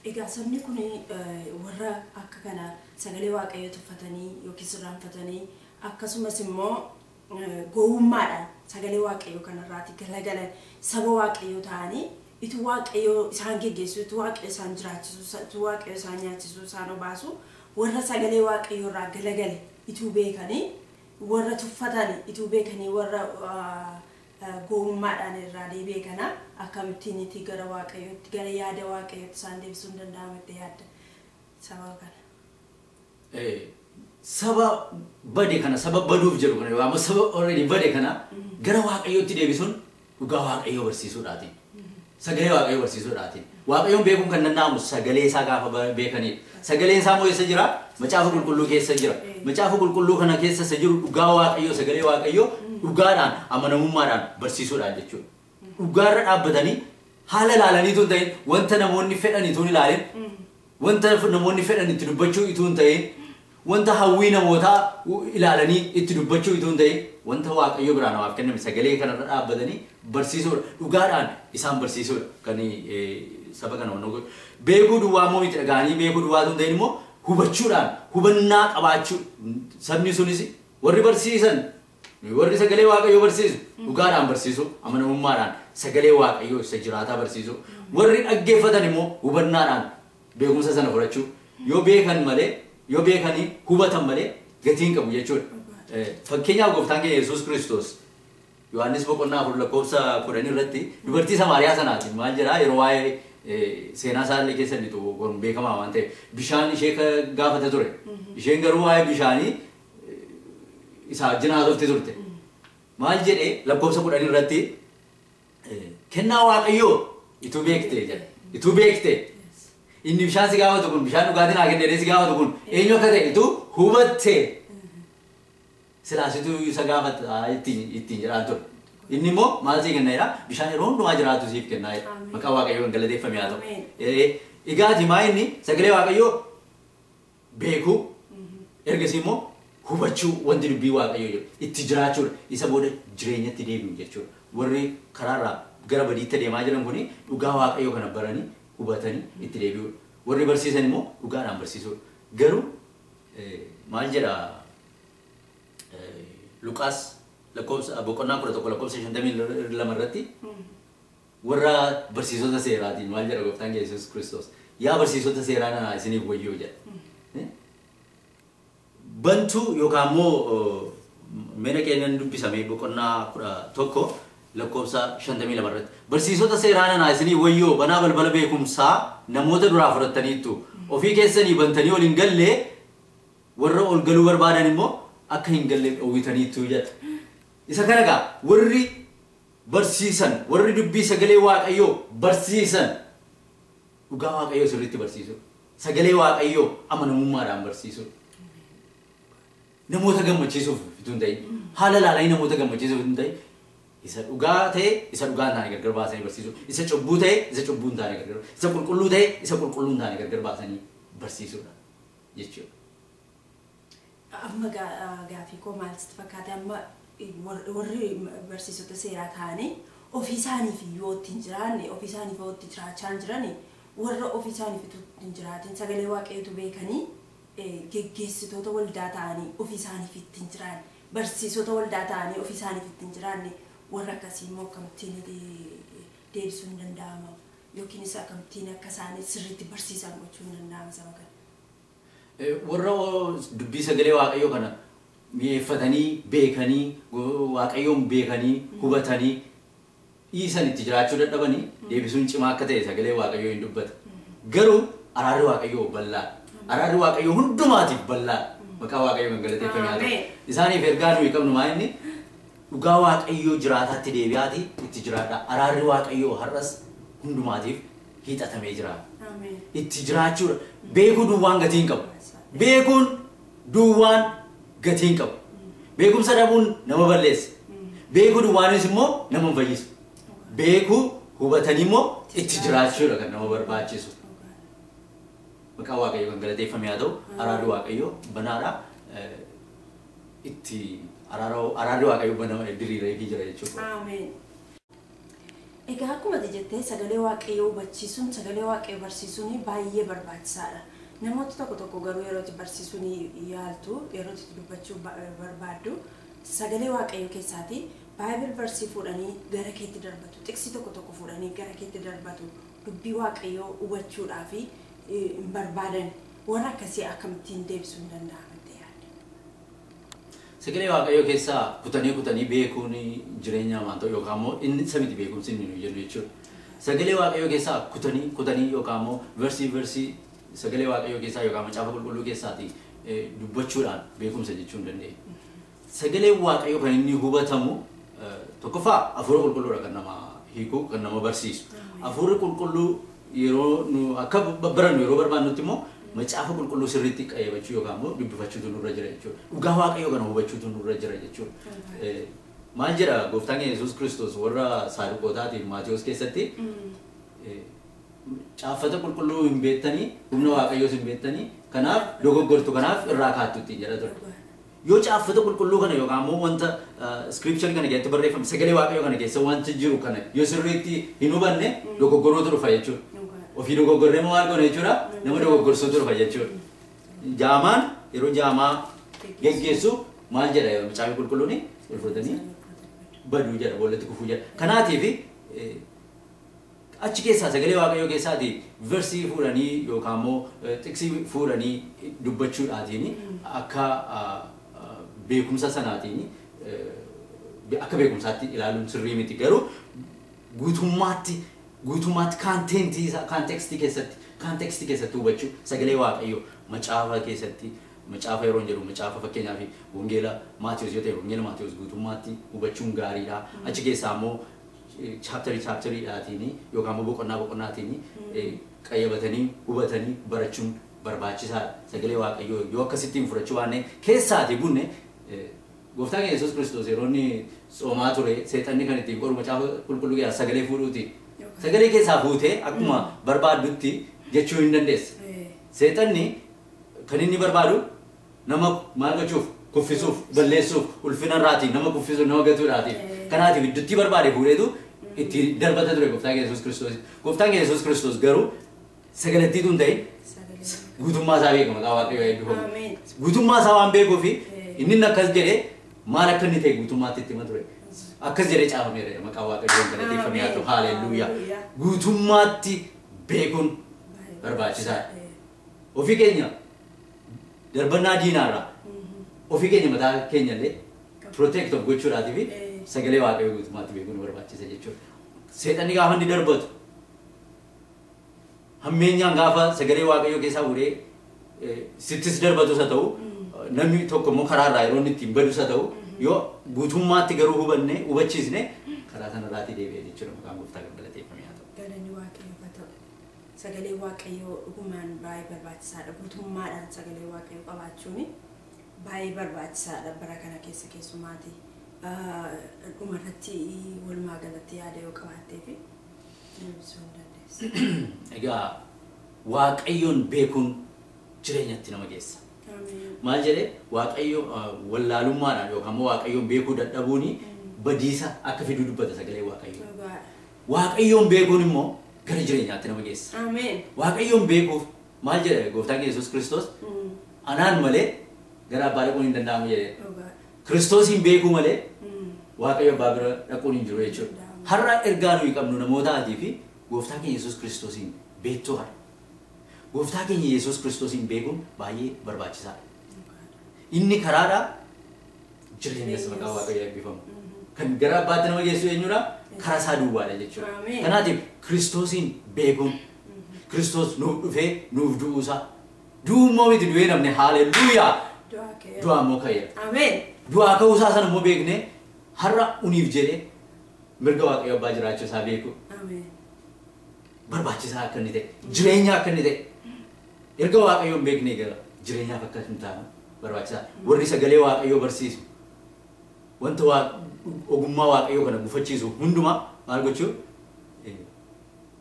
Egaa sabni kun warra akka kana sagalee waaqayyoo tuffatanii yookiin sirraanfatanii akkasumas immoo gowwummaadhaan sagalee waaqayyoo kanarraati galagalan saba waaqayyoo ta'anii itu waaqayyoo isaan geggeessu itu waaqayyoo isaan jiraachisu itu waaqayyoo isaan nyaachisu isaan obaasu warra sagalee waaqayyoo irraa galagale itu beekanii warra tuffatanii itu beekanii warra gowwummaadhaan irraa deebi'e kana akkamittiin itti gara waaqayyootti gara yaada waaqayyootti isaan deebisuu danda'ametti yaadda sababa kana. Saba bade kana saba baduuf jiru kana yoo amma saba already bade kana gara waaqayyootti deebisuun dhugaa waaqayyoo barsiisuudhaati. Sagalee waaqayyoo barsiisuudhaati. Waaqayyoon beekuun kan danda'amu sagalee isaa gaafa beekanii. Sagaleen isaa moo eessa jira? Macaafa qulqulluu keessa jira. Macaafa qulqulluu kana keessa jiru dhugaa waaqayyoo sagalee waaqayyoo dhugaadhaan amanamummaadhaan barsiisuudhaan jechuudha. Dhugaarra dhaabbatanii haala ilaalanii tun ta'in wanta namoonni fedhan tun ilaalin wanta namoonni fedhan itti dubbachuu tun ta'in wanta hawwii namootaa ilaalanii itti dubbachuu tun ta'in wanta waaqayyoo biraa namaaf kenname sagalee kanarra dhaabbatanii barsiisuudha. Dhugaadhaan isaan barsiisuudha kan saba kana wanno beekuu duwwaa moo miti dhagaanii beekuu duwwaa tun ta'in immoo hubachuudhaan hubannaa qabaachuu sabni sunis warri barsiisan warri sagalee waaqayyoo barsiisu dhugaadhaan barsiisu amanamummaadhaan sagalee waaqayyoo isa jiraataa barsiisu warri dhaggeeffatan immoo hubannaadhaan beekumsa sana fudhachuu yoo beekan malee yoo beekanii hubatan malee gatiin qabu jechuudha. Fakkeenyaaf gooftaan keenya Yesuus Kiristoos Yohaannis boqonnaa 4:10 irratti dubartii Samaariyaa sanaatiin maal jedhaa yeroo waa'ee seenaa isaallee keessatti waan beekamaa waan ta'eef bishaan ishee gaafate ture. Isheen garuu waa'ee bishaanii isa jinaasofte turte. Maal jedhee lakkoofsa 10 irratti kennaa waaqayyoo ituu beekte jedhe. Ituu beekte inni bishaan si gaafatu kun bishaan dhugaatii naa kennee si gaafatu kun eenyu akka ta'e ituu hubatte silaasituu isa gaafata ittiin jedhaan ture. Inni immoo maal sii kenna jedhaa bishaan yeroo hundumaa jiraatu siif kennaa jedha. Maqaa waaqayyoo kan galateeffame haa ta'u. Egaati maa inni sagalee waaqayyoo beekuu ergasii immoo hubachuu wanti dubbii waaqayyoo jiru itti jiraachuudha isa booda jireenyatti deebi'u jechuudha. Warri karaarraa gara badiitti deemaa jiran kuni dhugaa waaqayyoo kana baranii hubatanii itti deebi'uudha. Warri barsiisan immoo dhugaadhaan barsiisuudha. Garuu maal jedha Luqaas lakkoofsa boqonnaa 11 lakkoofsa 52 irratti warra barsiisota seeraatiin maal jedha gooftaan Yesuus Kiristoos yaa barsiisota seeraa nana isiniif wayyoo jedha. Bantu yookaan immoo mena keenyan dubbisame boqonnaa 11 lakkoofsa 52 irratti barsiisota seeraa nana isiniif wayyoo banaa balbala beekumsaa namoota duraa fudhataniittu ofii keessanii bantanii ol hin galle warra ol galuu barbaadan immoo akka hin galle dhowwitaniittu jedha. Isa kana gaa warri barsiisan warri dubbii sagalee waaqayyoo barsiisan dhugaa waaqayyoo sirriitti barsiisu sagalee waaqayyoo amanamummaadhaan barsiisu namoota gammachiisuuf bituu hin ta'in haala ilaalanii namoota gammachiisuuf bituu hin ta'in isa dhugaa ta'e isa dhugaa hin taane gargar baasanii barsiisu isa cubbuu ta'e isa cubbuu hin taane gargar isa qulqulluu ta'e isa qulqulluu hin taane gargar baasanii barsiisuudha jechuudha. Amma gaafii koo maal sitti fakkaate amma warri barsiisota seeraa ta'anii ofii isaaniif yoo ittiin jiraanne ofii isaaniif yoo itti jiraachaa hin jiran warra ofii isaaniif ittiin jiraatin sagalee waaqayyootu beekanii geggeessitoota waldaa ta'anii ofii isaaniif ittiin jiran barsiisota waldaa ta'anii ofii isaaniif ittiin jiraanne warra akkasii immoo akkamittiin deebisuun danda'ama yookiinis akkamittiin akka isaanii sirriitti barsiisan gochuun danda'ama saba kana. Warra dubbii sagalee waaqayyoo kana mi'eeffatanii beekanii waaqayyoon beekanii hubatanii dhiisan itti jiraachuu dadhabanii deebisuun cimaa akka ta'e sagalee waaqayyoo hin dubbata. Garuu araarri waaqayyoo bal'aa araarri waaqayyoo hundumaatiif bal'aa maqaa waaqayyoo kan galateeffame haa ta'u. Isaaniif ergaa nuyi qabnu maa inni dhugaa waaqayyoo jiraataatti deebi'aati itti jiraadha. Araarri waaqayyoo har'as hundumaatiif hiixatamee jira. Itti jiraachuudha. Beekuu duwwaan gatiin qabu. Beekuun duwwaan gatiin qabu. Beekumsa dhabuun nama balleessa. Beekuu duwwaanis immoo nama fayyisu. Beekuu hubatanii immoo itti jiraachuudha kan nama barbaachisu. Maqaa waaqayyoo kan galateeffame haa ta'u araarri waaqayyoo banaadha. Itti araarri waaqayyoo banama diriiree jira jechuudha. Egaa akkuma jettee sagalee waaqayyoo hubachiisuun sagalee waaqayyoo barsiisuun baay'ee barbaachisaadha. Namoota tokko garuu yeroo itti barsiisuun yaaltu yeroo itti dubbachuu barbaaddu sagalee waaqayyoo keessaati Bible verse fuudhanii gara keetti darbatu. Xiqsi tokko fuudhanii gara keetti darbatu. Dubbii waaqayyoo hubachuudhaaf hin barbaadan warra akkasii akkamittiin deebisuu hin danda'aman yaadde? Sagalee waaqayyoo keessaa kutanii beekuun jireenya hamaan ta'u yookaan immoo inni samiti beekumsi inni nu jennu jechuudha. Sagalee waaqayyoo keessaa kutanii yookaan immoo versii sagalee waaqayyoo keessaa yookaan macaafa qulqulluu keessaati dubbachuudhaan beekumsa jechuu hin dandeenya. Sagalee waaqayyoo kan inni hubatamu tokkoffaa hafuura qulqulluudha kan nama hiiku kan nama barsiisu. Hafuurri qulqulluu yeroo nu akka barannu yeroo barbaannutti immoo macaafa qulqulluu sirriitti qayyabachuu yookaan immoo dubbifachuutu nurra jira jechuudha. Dhugaa waaqayyoo kana hubachuutu nurra jira jechuudha. Maal jedha gooftaan Yesuus Kiristoos warra Saduqootaatiin Maatiyos keessatti caafata qulqulluu hin beektanii humna waaqayyoos hin beektanii kanaaf dogoggortu kanaaf irraa kaattutti jedha ture. Yoo caafata qulqulluu kana yookaan immoo wanta scripture kana keessatti barreeffame sagalee waaqayyoo kana keessa wanti jiru kana yoo sirriitti hin hubanne dogoggorootu dhufa jechuudha. Ofii dogoggorree maal goone jechuudha nama dogoggorsuutu dhufa jechuudha. Jaamaan yeroo jaamaa geggeessu maal jedha macaafni qulqulluun ol fudhatanii baduu jedha boolatti kufuu jedha. Kanaatiif achi keessaa sagalee waaqayyoo keessaati versii fuudhanii yookaan immoo xiqsii fuudhanii dubbachuudhaatiin akka beekumsa sanaatiin akka beekumsaatti ilaaluun sirrii miti garuu guutummaatti kaantekstii keessatti hubachuu sagalee waaqayyoo macaafa keessatti macaafa yeroo jedhu macaafa fakkeenyaaf wangeela Maatiyos yoo ta'e wangeela Maatiyos guutummaatti hubachuun gaariidha. Achi keessaa immoo chaaptariidhaatiin yookaan immoo boqonnaatiin qayyabatanii hubatanii barachuun barbaachisaadha. Sagalee waaqayyoo yoo akkasittiin fudhachuu baanne keessaati bunne gooftaan Yesuus Kiristoos yeroo inni soomaa ture seexanni kan ittiin qoru macaafa qulqulluu keessaa sagalee fuudhuuti. Sagalee keessaa fuutee akkuma barbaaddutti jechuu hin dandeessa. Seexanni kan inni barbaadu nama maal gochuuf kuffisuuf balleessuuf ulfina irraatiin nama kuffisuuf nama gatuudhaatiif. Kanaatiif iddotti barbaade fuudheetu itti darbata ture gooftaan Yesuus Kiristoos. Gooftaan Yesuus Kiristoos garuu sagalettiitu hin ta'in guutummaa isaa beeka maqaa waaqayyoo eebbifamu. Guutummaa isaa waan beekuuf inni akkas jedhee maal akka inni ta'e guutummaatti itti hima ture. Akkas jedhee caafameera maqaa waaqayyoo galateeffamee haa ta'u haalelluuyaa. Guutummaatti beekuun barbaachisaadha. Ofii keenya darbannaa diinaarraa ofii keenya mataa keenyallee protect of gochuudhaatiif sagalee waaqayyoo guutummaatti beekuun barbaachisa jechuudha. Seexanni gaafa inni darbatu hammeenyaan gaafa sagalee waaqayyoo keessaa fuudhee sittis darbatus haa ta'u namni tokko immoo karaarraa yeroo inni ittiin badus haa ta'u yoo guutummaatti garuu hubachiisne karaa sanarraatii deebi'ee jechuudha maqaan gooftaa galateeffamee haa ta'u. Galanni waaqayyoo haa ta'u. Sagalee waaqayyoo dhugumaan baay'ee barbaachisaadha. Guutummaadhaan sagalee waaqayyoo qabaachuun baay'ee barbaachisaadha bara kana keessa keessumaati. Dhumarratti walumaa galatti yaada yoo qabaatteef deebisuu hin dandeessa. Egaa waaqayyoon beekuun jireenyatti nama geessa. Maal jedhee waaqayyo wallaalummaadhaan yookaan immoo waaqayyoon beekuu dadhabuun badiisa akka fiduu dubbata sagalee waaqayyoo. Waaqayyoon beekuun immoo gara jireenyaatti nama geessa. Waaqayyoon beekuuf maal jedhe gooftaan Yesuus Kiristoos anaan malee gara abbaa dhaquun hin danda'amu jedhe. Kiristoosiin beekuu malee waaqayyo abbaa bira dhaquun hin jiru jechuudha. Har'a ergaa nuyi qabnu namootaatii fi gooftaa keenya Yesuus Kiristoosiin beektuu har'a. Gooftaa keenya Yesuus Kiristoosiin beekuun baay'ee barbaachisaadha. Inni karaadhaa jireenyas maqaa waaqayyoo eebbifamu. Kan gara abbaatti nama geessu eenyudha? Karaa isaa duwwaadha jechuudha. Kanaatiif Kiristoosiin beekuun Kiristoos nuuf dhufee nuuf du'uusaa du'ummoo miti du'ee namni haalelluuyaa du'aa immoo ka'eera. Du'aa ka'uusaa sana immoo beeknee har'a uniif jedhee mirga waaqayyoo abbaa jiraachuu isaa beeku barbaachisaa akka inni ta'e jireenya akka inni ta'e erga waaqayyoon beeknee gara jireenyaaf akka hin taane barbaachisaa warri sagalee waaqayyoo barsiisu wanta ogummaa waaqayyoo kana gufachiisu hundumaa maal gochuu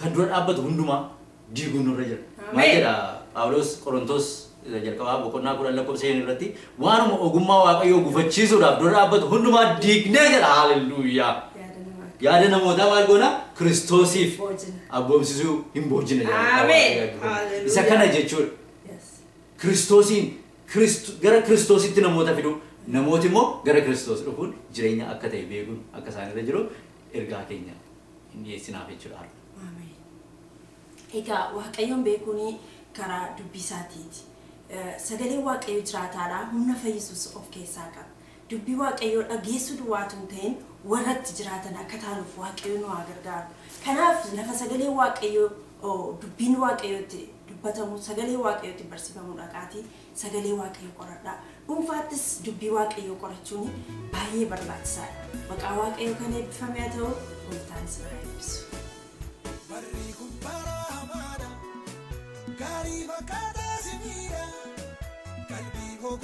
kan dura dhaabbatu hundumaa diiguun nurra jira. Maal jedha Phaawulos Qorontos jalqabaa boqonnaa 10 lakkoofsa 5 irratti waanuma ogummaa waaqayyoo gufachiisuudhaaf dura dhaabbatu hundumaa diignee jedha haalelluuyaa. yaada namootaa maal goona Kiristoosiif Boojina. abboomsisuu hin boojina Ameen. isa kana jechuudha Kiristoosiin gara Kiristoositti namoota fidu namooti immoo gara Kiristoos dhufuun jireenya akka ta'e beekuun akka isaan irra jiru ergaa keenya hin dhiyeessinaaf jechuudha. Ameen. Egaa Waaqayyoon beekuun karaa dubbii isaatiiti. Sagalee Waaqayyoo jiraataadha humna fayyisuus of keessaa qaba. Dubbii Waaqayyoo dhageessuu duwwaatu hin ta'in warratti jiraatan akka taanuuf Waaqayyoon nu haa gargaaru. Kanaaf lafa sagalee Waaqayyoo dubbiin Waaqayyootti dubbatamu sagalee Waaqayyootti barsiifamu dhaqaatii sagalee Waaqayyoo qoradhaa. Dhuunfaattis dubbii Waaqayyoo qorachuun baay'ee barbaachisaadha. Maqaa Waaqayyoo kan eebbifame haa ta'u gooftaan isin haa eebbisu. Barri kun bara hamaadha. Gaarii fakkaataa si miidha. Qalbii koo